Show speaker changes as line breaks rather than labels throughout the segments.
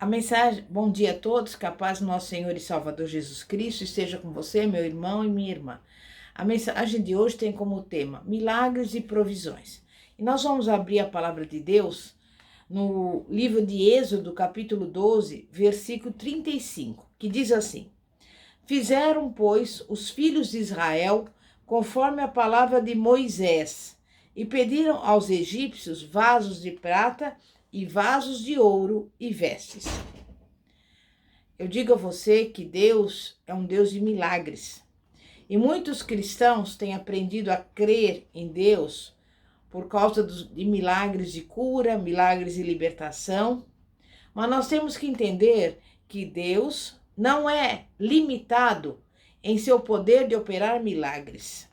A mensagem, bom dia a todos, que a paz do nosso Senhor e Salvador Jesus Cristo esteja com você, meu irmão e minha irmã. A mensagem de hoje tem como tema milagres e provisões. E nós vamos abrir a palavra de Deus no livro de Êxodo, capítulo 12, versículo 35, que diz assim: Fizeram, pois, os filhos de Israel conforme a palavra de Moisés, e pediram aos egípcios vasos de prata e vasos de ouro e vestes. Eu digo a você que Deus é um Deus de milagres. E muitos cristãos têm aprendido a crer em Deus por causa de milagres de cura, milagres de libertação. Mas nós temos que entender que Deus não é limitado em seu poder de operar milagres.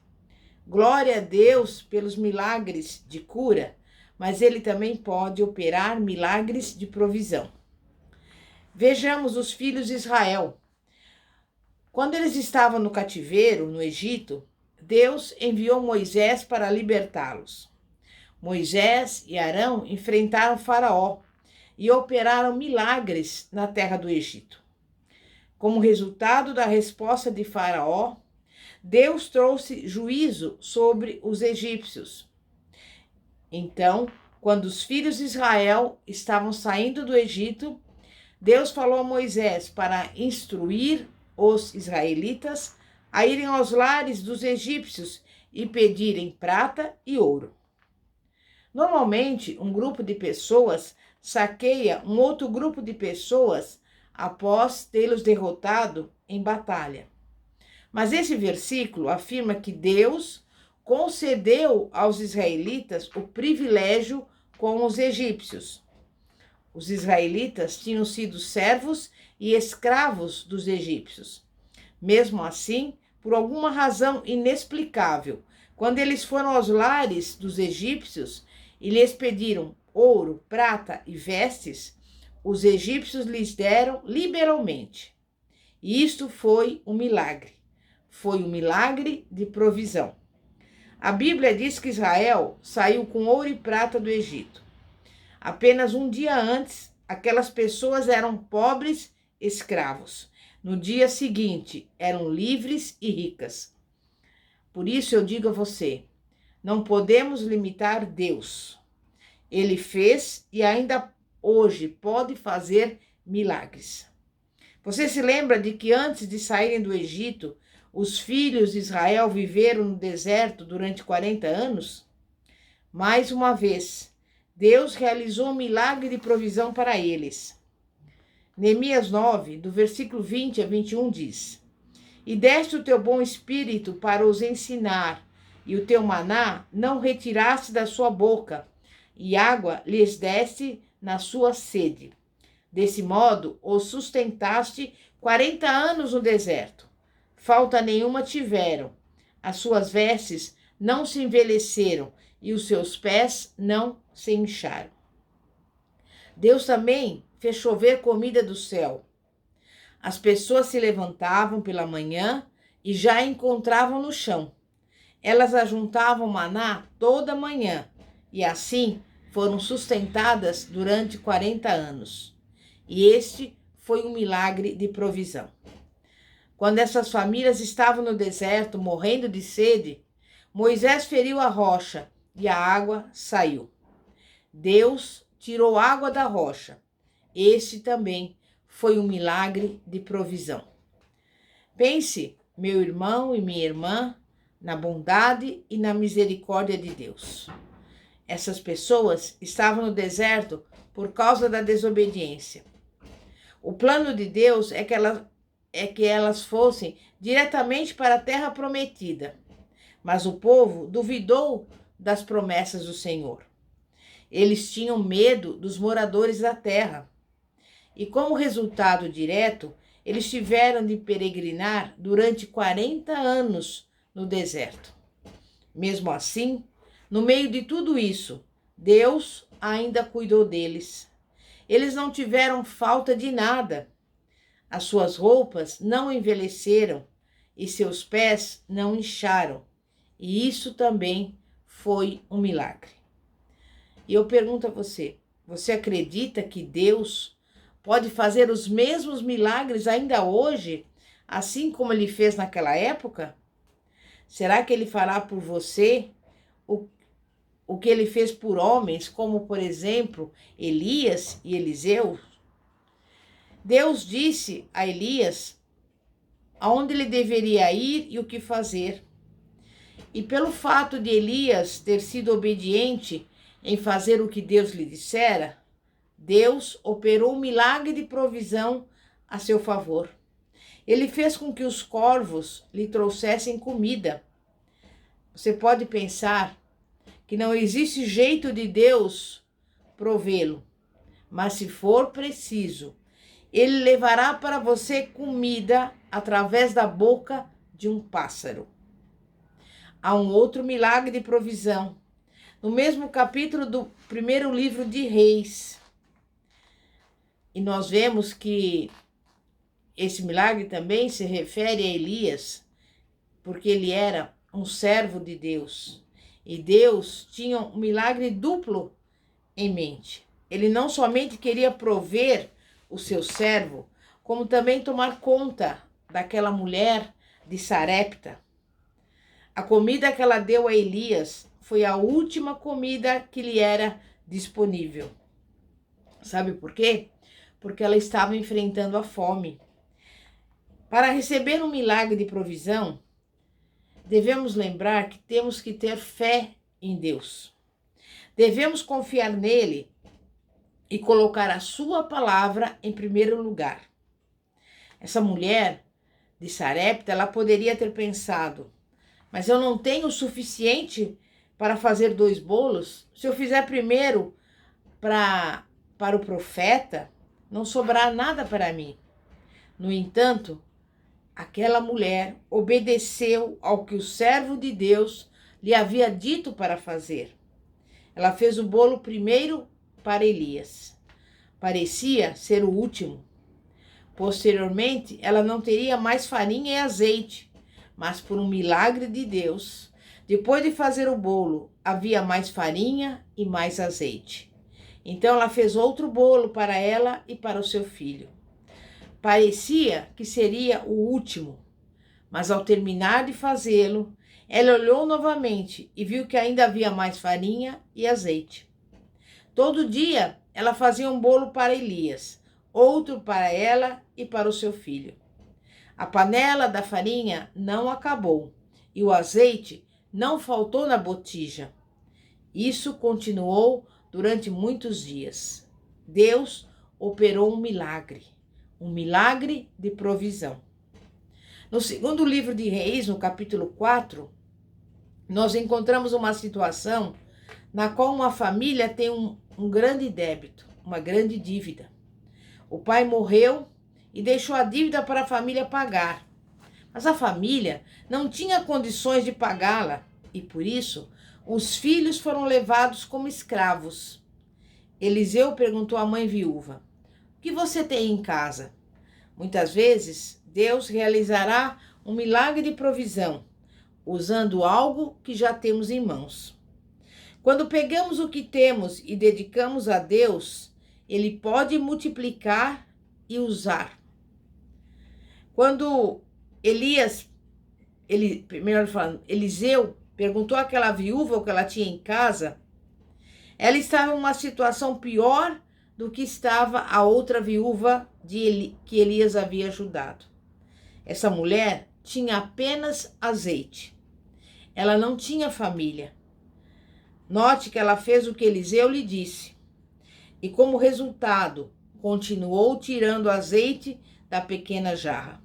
Glória a Deus pelos milagres de cura, mas Ele também pode operar milagres de provisão. Vejamos os filhos de Israel. Quando eles estavam no cativeiro, no Egito, Deus enviou Moisés para libertá-los. Moisés e Arão enfrentaram Faraó e operaram milagres na terra do Egito. Como resultado da resposta de Faraó, Deus trouxe juízo sobre os egípcios. Então, quando os filhos de Israel estavam saindo do Egito, Deus falou a Moisés para instruir os israelitas a irem aos lares dos egípcios e pedirem prata e ouro. Normalmente, um grupo de pessoas saqueia um outro grupo de pessoas após tê-los derrotado em batalha. Mas esse versículo afirma que Deus concedeu aos israelitas o privilégio com os egípcios. Os israelitas tinham sido servos e escravos dos egípcios. Mesmo assim, por alguma razão inexplicável, quando eles foram aos lares dos egípcios e lhes pediram ouro, prata e vestes, os egípcios lhes deram liberalmente. E isto foi um milagre. Foi um milagre de provisão. A Bíblia diz que Israel saiu com ouro e prata do Egito. Apenas um dia antes, aquelas pessoas eram pobres escravos. No dia seguinte, eram livres e ricas. Por isso eu digo a você, não podemos limitar Deus. Ele fez e ainda hoje pode fazer milagres. Você se lembra de que antes de saírem do Egito, os filhos de Israel viveram no deserto durante 40 anos? Mais uma vez, Deus realizou um milagre de provisão para eles. Neemias 9, do versículo 20 a 21 diz: E deste o teu bom espírito para os ensinar, e o teu maná não retiraste da sua boca, e água lhes deste na sua sede. Desse modo, os sustentaste 40 anos no deserto. Falta nenhuma tiveram. As suas vestes não se envelheceram e os seus pés não se incharam. Deus também fez chover comida do céu. As pessoas se levantavam pela manhã e já a encontravam no chão. Elas ajuntavam maná toda manhã e assim foram sustentadas durante 40 anos. E este foi um milagre de provisão. Quando essas famílias estavam no deserto, morrendo de sede, Moisés feriu a rocha e a água saiu. Deus tirou água da rocha. Este também foi um milagre de provisão. Pense, meu irmão e minha irmã, na bondade e na misericórdia de Deus. Essas pessoas estavam no deserto por causa da desobediência. O plano de Deus é que elas fossem diretamente para a terra prometida. Mas o povo duvidou das promessas do Senhor. Eles tinham medo dos moradores da terra. E como resultado direto, eles tiveram de peregrinar durante 40 anos no deserto. Mesmo assim, no meio de tudo isso, Deus ainda cuidou deles. Eles não tiveram falta de nada. As suas roupas não envelheceram e seus pés não incharam. E isso também foi um milagre. E eu pergunto a você, você acredita que Deus pode fazer os mesmos milagres ainda hoje, assim como ele fez naquela época? Será que ele fará por você o que ele fez por homens, como por exemplo Elias e Eliseu? Deus disse a Elias aonde ele deveria ir e o que fazer. E pelo fato de Elias ter sido obediente em fazer o que Deus lhe dissera, Deus operou um milagre de provisão a seu favor. Ele fez com que os corvos lhe trouxessem comida. Você pode pensar que não existe jeito de Deus provê-lo, mas se for preciso, ele levará para você comida através da boca de um pássaro. Há um outro milagre de provisão, no mesmo capítulo do primeiro livro de Reis. E nós vemos que esse milagre também se refere a Elias, porque ele era um servo de Deus. E Deus tinha um milagre duplo em mente. Ele não somente queria prover o seu servo, como também tomar conta daquela mulher de Sarepta. A comida que ela deu a Elias foi a última comida que lhe era disponível. Sabe por quê? Porque ela estava enfrentando a fome. Para receber um milagre de provisão, devemos lembrar que temos que ter fé em Deus. Devemos confiar nele e colocar a sua palavra em primeiro lugar. Essa mulher de Sarepta, ela poderia ter pensado: mas eu não tenho o suficiente para fazer 2 bolos. Se eu fizer primeiro para o profeta, não sobrará nada para mim. No entanto, aquela mulher obedeceu ao que o servo de Deus lhe havia dito para fazer. Ela fez o bolo primeiro para Elias. Parecia ser o último. Posteriormente, ela não teria mais farinha e azeite, mas por um milagre de Deus, depois de fazer o bolo, havia mais farinha e mais azeite. Então ela fez outro bolo para ela e para o seu filho. Parecia que seria o último, mas ao terminar de fazê-lo, ela olhou novamente e viu que ainda havia mais farinha e azeite. Todo dia ela fazia um bolo para Elias, outro para ela e para o seu filho. A panela da farinha não acabou e o azeite não faltou na botija. Isso continuou durante muitos dias. Deus operou um milagre de provisão. No segundo livro de Reis, no capítulo 4, nós encontramos uma situação na qual uma família tem um grande débito, uma grande dívida. O pai morreu e deixou a dívida para a família pagar. Mas a família não tinha condições de pagá-la e, por isso, os filhos foram levados como escravos. Eliseu perguntou à mãe viúva: o que você tem em casa? Muitas vezes, Deus realizará um milagre de provisão, usando algo que já temos em mãos. Quando pegamos o que temos e dedicamos a Deus, Ele pode multiplicar e usar. Quando Eliseu perguntou àquela viúva o que ela tinha em casa, ela estava em uma situação pior do que estava a outra viúva que Elias havia ajudado. Essa mulher tinha apenas azeite. Ela não tinha família. Note que ela fez o que Eliseu lhe disse. E como resultado, continuou tirando azeite da pequena jarra.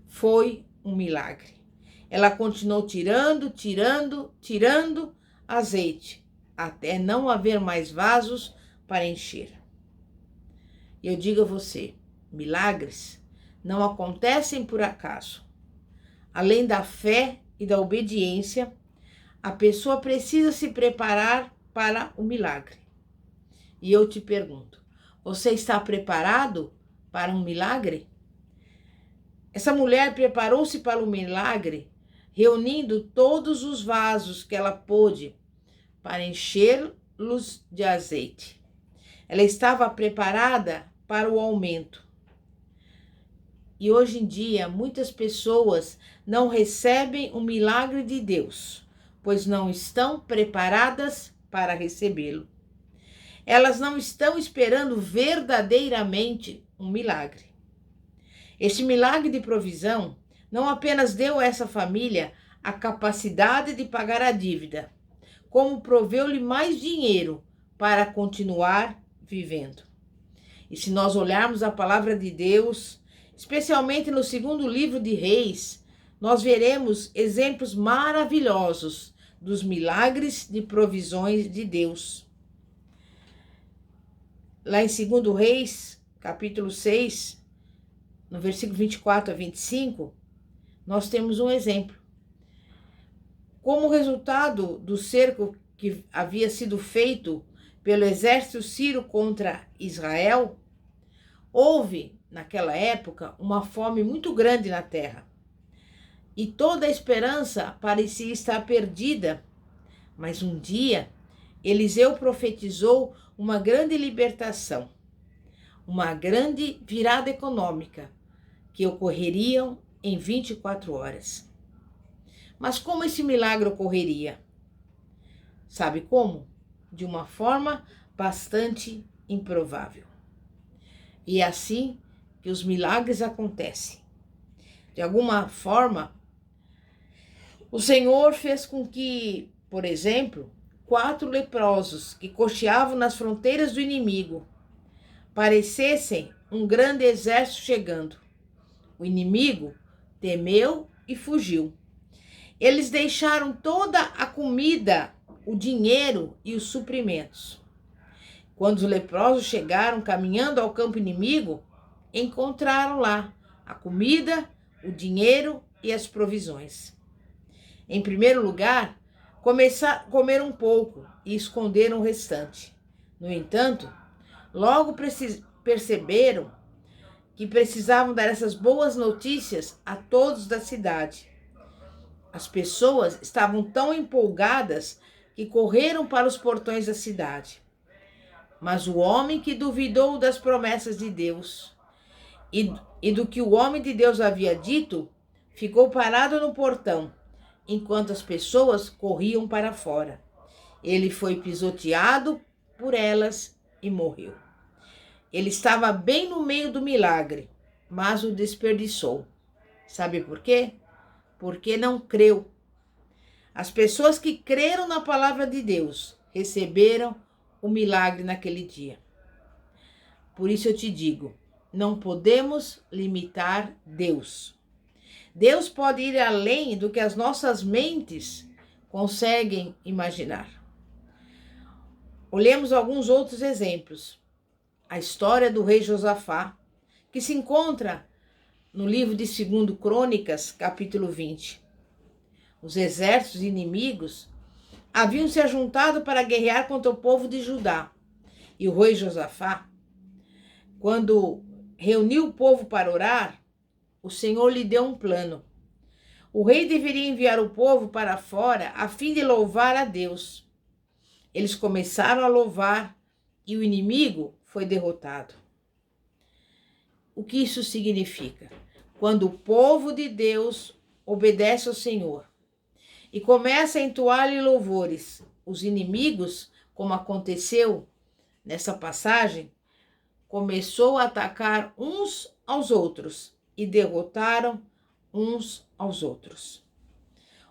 Foi um milagre. Ela continuou tirando azeite, até não haver mais vasos para encher. E eu digo a você, milagres não acontecem por acaso. Além da fé e da obediência, a pessoa precisa se preparar para o milagre. E eu te pergunto, você está preparado para um milagre? Essa mulher preparou-se para o milagre, reunindo todos os vasos que ela pôde para enchê-los de azeite. Ela estava preparada para o aumento. E hoje em dia, muitas pessoas não recebem o milagre de Deus, pois não estão preparadas para recebê-lo. Elas não estão esperando verdadeiramente um milagre. Este milagre de provisão não apenas deu a essa família a capacidade de pagar a dívida, como proveu-lhe mais dinheiro para continuar vivendo. E se nós olharmos a palavra de Deus, especialmente no segundo livro de Reis, nós veremos exemplos maravilhosos dos milagres de provisões de Deus. Lá em 2 Reis, capítulo 6, no versículo 24 a 25, nós temos um exemplo. Como resultado do cerco que havia sido feito pelo exército sírio contra Israel, houve, naquela época, uma fome muito grande na terra. E toda a esperança parecia estar perdida. Mas um dia, Eliseu profetizou uma grande libertação, uma grande virada econômica, que ocorreriam em 24 horas. Mas como esse milagre ocorreria? Sabe como? De uma forma bastante improvável. E é assim que os milagres acontecem. De alguma forma, o Senhor fez com que, por exemplo, 4 leprosos que cocheavam nas fronteiras do inimigo parecessem um grande exército chegando. O inimigo temeu e fugiu. Eles deixaram toda a comida, o dinheiro e os suprimentos. Quando os leprosos chegaram caminhando ao campo inimigo, encontraram lá a comida, o dinheiro e as provisões. Em primeiro lugar, comeram um pouco e esconderam o restante. No entanto, logo perceberam que precisavam dar essas boas notícias a todos da cidade. As pessoas estavam tão empolgadas que correram para os portões da cidade. Mas o homem que duvidou das promessas de Deus e do que o homem de Deus havia dito, ficou parado no portão, enquanto as pessoas corriam para fora. Ele foi pisoteado por elas e morreu. Ele estava bem no meio do milagre, mas o desperdiçou. Sabe por quê? Porque não creu. As pessoas que creram na palavra de Deus receberam o milagre naquele dia. Por isso eu te digo, não podemos limitar Deus. Deus pode ir além do que as nossas mentes conseguem imaginar. Olhemos alguns outros exemplos. A história do rei Josafá, que se encontra no livro de 2 Crônicas, capítulo 20. Os exércitos inimigos haviam se ajuntado para guerrear contra o povo de Judá. E o rei Josafá, quando reuniu o povo para orar, o Senhor lhe deu um plano. O rei deveria enviar o povo para fora a fim de louvar a Deus. Eles começaram a louvar e o inimigo foi derrotado. O que isso significa? Quando o povo de Deus obedece ao Senhor e começa a entoar-lhe louvores, os inimigos, como aconteceu nessa passagem, começou a atacar uns aos outros e derrotaram uns aos outros.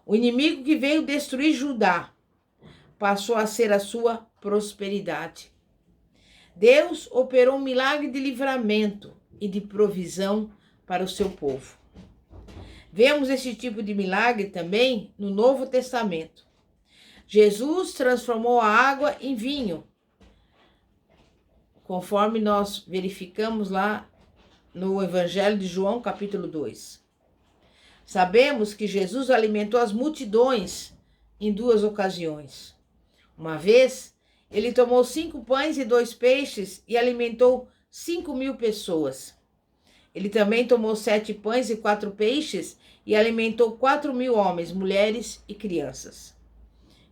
O inimigo que veio destruir Judá passou a ser a sua prosperidade. Deus operou um milagre de livramento e de provisão para o seu povo. Vemos esse tipo de milagre também no Novo Testamento. Jesus transformou a água em vinho, conforme nós verificamos lá no Evangelho de João, capítulo 2. Sabemos que Jesus alimentou as multidões em 2 ocasiões. Uma vez, ele tomou 5 pães e 2 peixes e alimentou 5.000 pessoas. Ele também tomou 7 pães e 4 peixes e alimentou 4.000 homens, mulheres e crianças.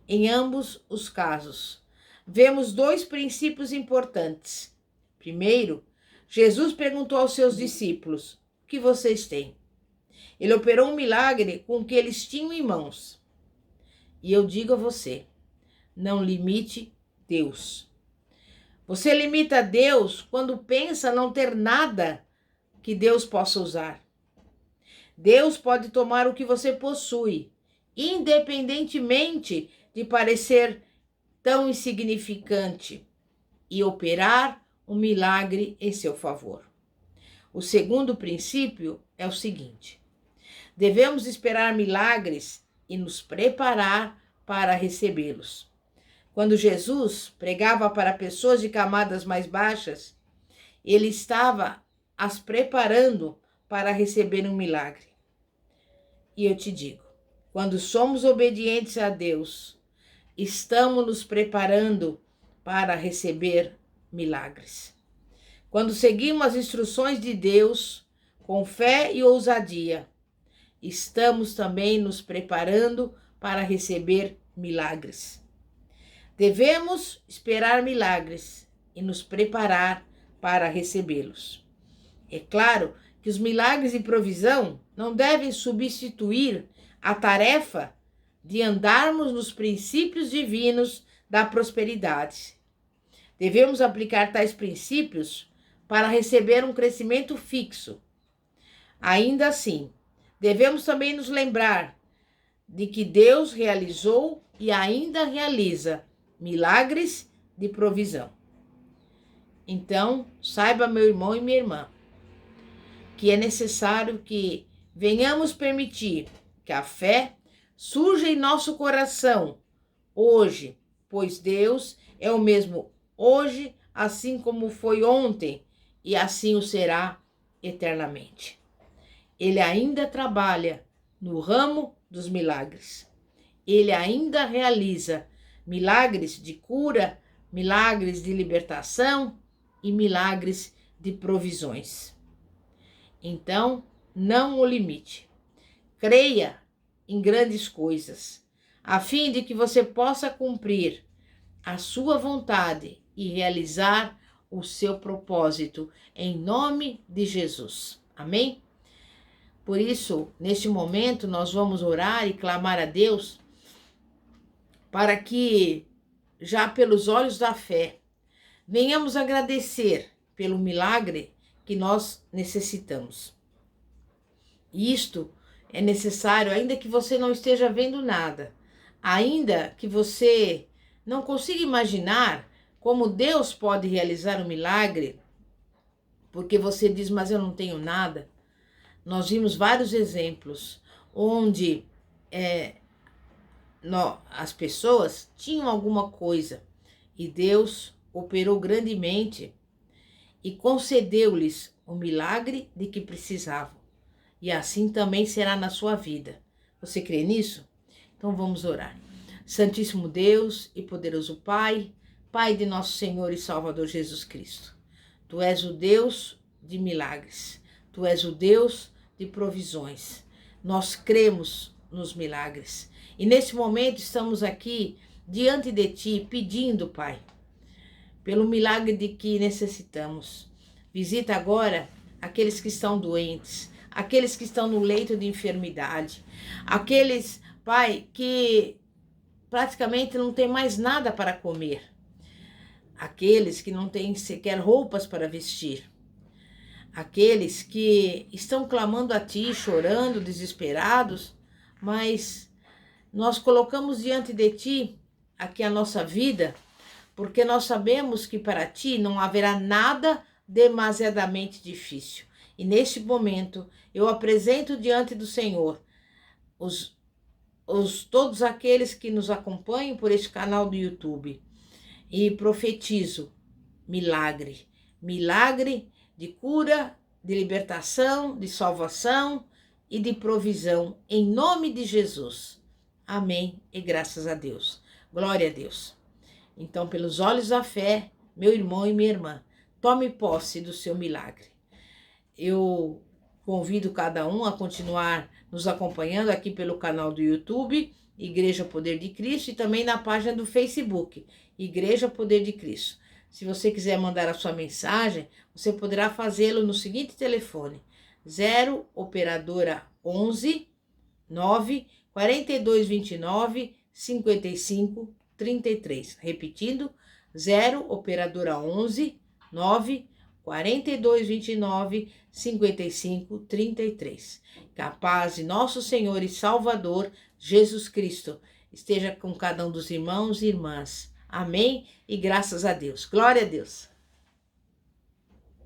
Em ambos os casos, vemos 2 princípios importantes. Primeiro, Jesus perguntou aos seus discípulos: o que vocês têm? Ele operou um milagre com o que eles tinham em mãos. E eu digo a você, não limite Deus. Você limita Deus quando pensa não ter nada que Deus possa usar. Deus pode tomar o que você possui, independentemente de parecer tão insignificante, e operar um milagre em seu favor. O segundo princípio é o seguinte: devemos esperar milagres e nos preparar para recebê-los. Quando Jesus pregava para pessoas de camadas mais baixas, ele estava as preparando para receber um milagre. E eu te digo, quando somos obedientes a Deus, estamos nos preparando para receber milagres. Quando seguimos as instruções de Deus com fé e ousadia, estamos também nos preparando para receber milagres. Devemos esperar milagres e nos preparar para recebê-los. É claro que os milagres e provisão não devem substituir a tarefa de andarmos nos princípios divinos da prosperidade. Devemos aplicar tais princípios para receber um crescimento fixo. Ainda assim, devemos também nos lembrar de que Deus realizou e ainda realiza milagres de provisão. Então, saiba, meu irmão e minha irmã, que é necessário que venhamos permitir que a fé surja em nosso coração hoje, pois Deus é o mesmo hoje, assim como foi ontem, e assim o será eternamente. Ele ainda trabalha no ramo dos milagres. Ele ainda realiza milagres de cura, milagres de libertação e milagres de provisões. Então, não o limite. Creia em grandes coisas, a fim de que você possa cumprir a sua vontade e realizar o seu propósito, em nome de Jesus. Amém? Por isso, neste momento, nós vamos orar e clamar a Deus para que, já pelos olhos da fé, venhamos agradecer pelo milagre que nós necessitamos. Isto é necessário, ainda que você não esteja vendo nada, ainda que você não consiga imaginar como Deus pode realizar um milagre, porque você diz, mas eu não tenho nada. Nós vimos vários exemplos onde as pessoas tinham alguma coisa e Deus operou grandemente e concedeu-lhes o milagre de que precisavam. E assim também será na sua vida. Você crê nisso? Então vamos orar. Santíssimo Deus e poderoso Pai, Pai de nosso Senhor e Salvador Jesus Cristo. Tu és o Deus de milagres. Tu és o Deus de provisões. Nós cremos nos milagres. E nesse momento estamos aqui diante de Ti pedindo, Pai, pelo milagre de que necessitamos. Visita agora aqueles que estão doentes, aqueles que estão no leito de enfermidade, aqueles, Pai, que praticamente não tem mais nada para comer, aqueles que não têm sequer roupas para vestir, aqueles que estão clamando a Ti, chorando, desesperados, mas nós colocamos diante de Ti aqui a nossa vida, porque nós sabemos que para Ti não haverá nada demasiadamente difícil. E neste momento eu apresento diante do Senhor todos aqueles que nos acompanham por este canal do YouTube e profetizo milagre de cura, de libertação, de salvação e de provisão em nome de Jesus. Amém e graças a Deus. Glória a Deus. Então, pelos olhos da fé, meu irmão e minha irmã, tome posse do seu milagre. Eu convido cada um a continuar nos acompanhando aqui pelo canal do YouTube, Igreja Poder de Cristo, e também na página do Facebook, Igreja Poder de Cristo. Se você quiser mandar a sua mensagem, você poderá fazê-lo no seguinte telefone: 0 operadora 11 9 4229 55 33. Repetindo, 0 operadora 11 9 4229 55 33. Que a paz de nosso Senhor e Salvador Jesus Cristo esteja com cada um dos irmãos e irmãs. Amém? E graças a Deus. Glória a Deus.